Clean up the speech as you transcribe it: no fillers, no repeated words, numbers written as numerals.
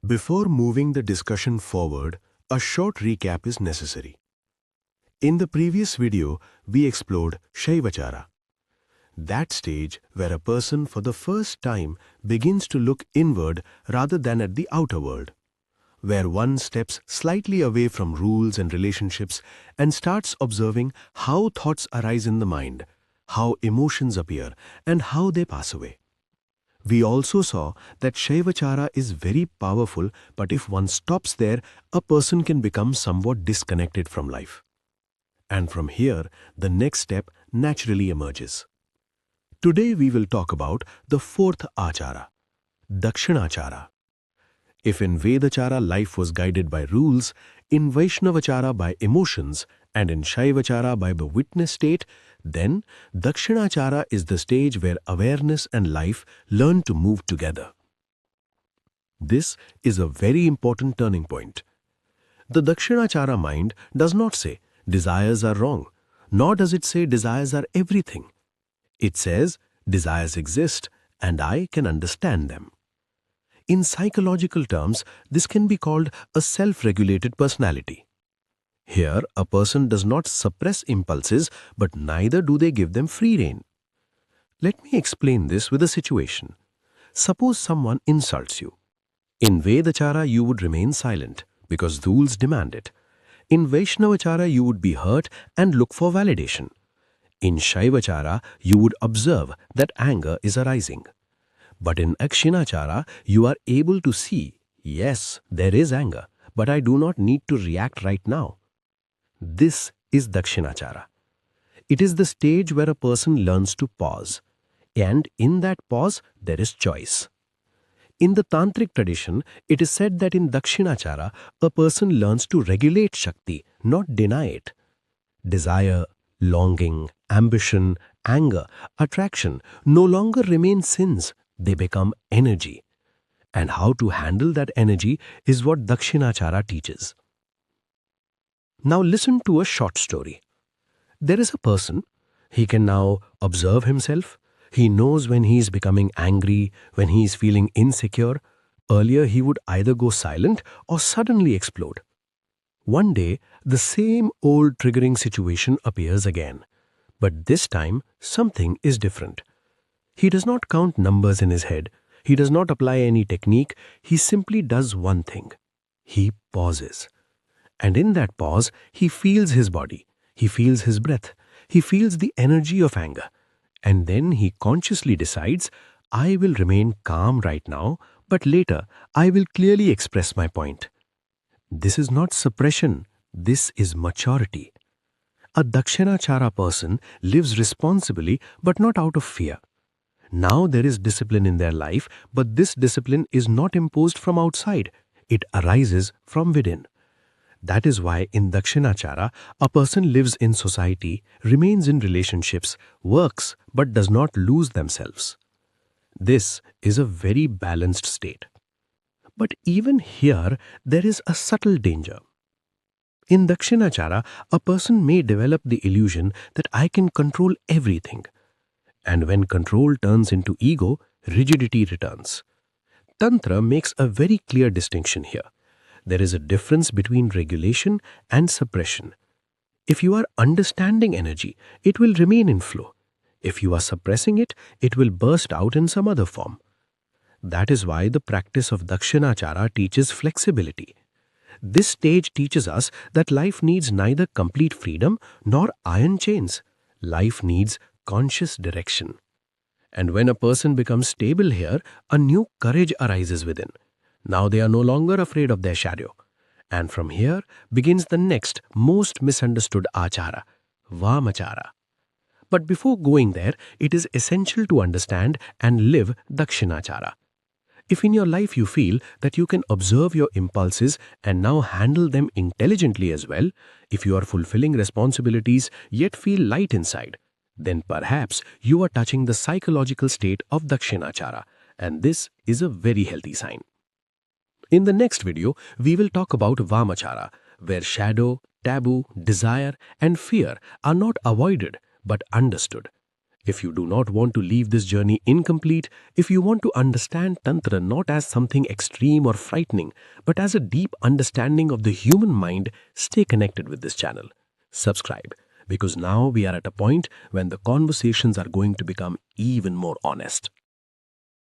Before moving the discussion forward, a short recap is necessary. In the previous video, we explored Shaivachara, that stage where a person for the first time begins to look inward rather than at the outer world, where one steps slightly away from rules and relationships and starts observing how thoughts arise in the mind, how emotions appear, and how they pass away. We also saw that Shaivachara is very powerful, but if one stops there, a person can become somewhat disconnected from life. And from here, the next step naturally emerges. Today we will talk about the fourth achara, Dakṣiṇāchāra. If in Vedachara life was guided by rules, in Vaishnavachara by emotions, and in Shaivachara by the witness state, then Dakṣiṇāchāra is the stage where awareness and life learn to move together. This is a very important turning point. The Dakṣiṇāchāra mind does not say desires are wrong, nor does it say desires are everything. It says desires exist and I can understand them. In psychological terms, this can be called a self-regulated personality. Here, a person does not suppress impulses, but neither do they give them free rein. Let me explain this with a situation. Suppose someone insults you. In Vedachara, you would remain silent, because rules demand it. In Vaishnavachara, you would be hurt and look for validation. In Shaivachara, you would observe that anger is arising. But in Dakṣiṇāchāra, you are able to see, yes, there is anger, but I do not need to react right now. This is Dakṣiṇāchāra. It is the stage where a person learns to pause. And in that pause, there is choice. In the Tantric tradition, it is said that in Dakṣiṇāchāra, a person learns to regulate Shakti, not deny it. Desire, longing, ambition, anger, attraction no longer remain sins. They become energy. And how to handle that energy is what Dakṣiṇāchāra teaches. Now listen to a short story. There is a person. He can now observe himself. He knows when he is becoming angry, when he is feeling insecure. Earlier he would either go silent or suddenly explode. One day, the same old triggering situation appears again. But this time, something is different. He does not count numbers in his head. He does not apply any technique. He simply does one thing. He pauses. And in that pause, he feels his body. He feels his breath. He feels the energy of anger. And then he consciously decides, I will remain calm right now, but later I will clearly express my point. This is not suppression. This is maturity. A Dakṣiṇāchāra person lives responsibly, but not out of fear. Now there is discipline in their life, but this discipline is not imposed from outside. It arises from within. That is why in Dakṣiṇāchāra, a person lives in society, remains in relationships, works, but does not lose themselves. This is a very balanced state. But even here, there is a subtle danger. In Dakṣiṇāchāra, a person may develop the illusion that I can control everything. And when control turns into ego, rigidity returns. Tantra makes a very clear distinction here. There is a difference between regulation and suppression. If you are understanding energy, it will remain in flow. If you are suppressing it, it will burst out in some other form. That is why the practice of Dakṣiṇāchāra teaches flexibility. This stage teaches us that life needs neither complete freedom nor iron chains. Life needs conscious direction. And when a person becomes stable here, a new courage arises within. Now they are no longer afraid of their shadow. And from here begins the next most misunderstood achara, Vāmachāra. But before going there, it is essential to understand and live Dakṣiṇāchāra. If in your life you feel that you can observe your impulses and now handle them intelligently as well, if you are fulfilling responsibilities yet feel light inside, then perhaps you are touching the psychological state of Dakṣiṇāchāra, and this is a very healthy sign. In the next video, we will talk about Vāmachāra, where shadow, taboo, desire, and fear are not avoided but understood. If you do not want to leave this journey incomplete, if you want to understand Tantra not as something extreme or frightening, but as a deep understanding of the human mind, stay connected with this channel. Subscribe, because now we are at a point when the conversations are going to become even more honest.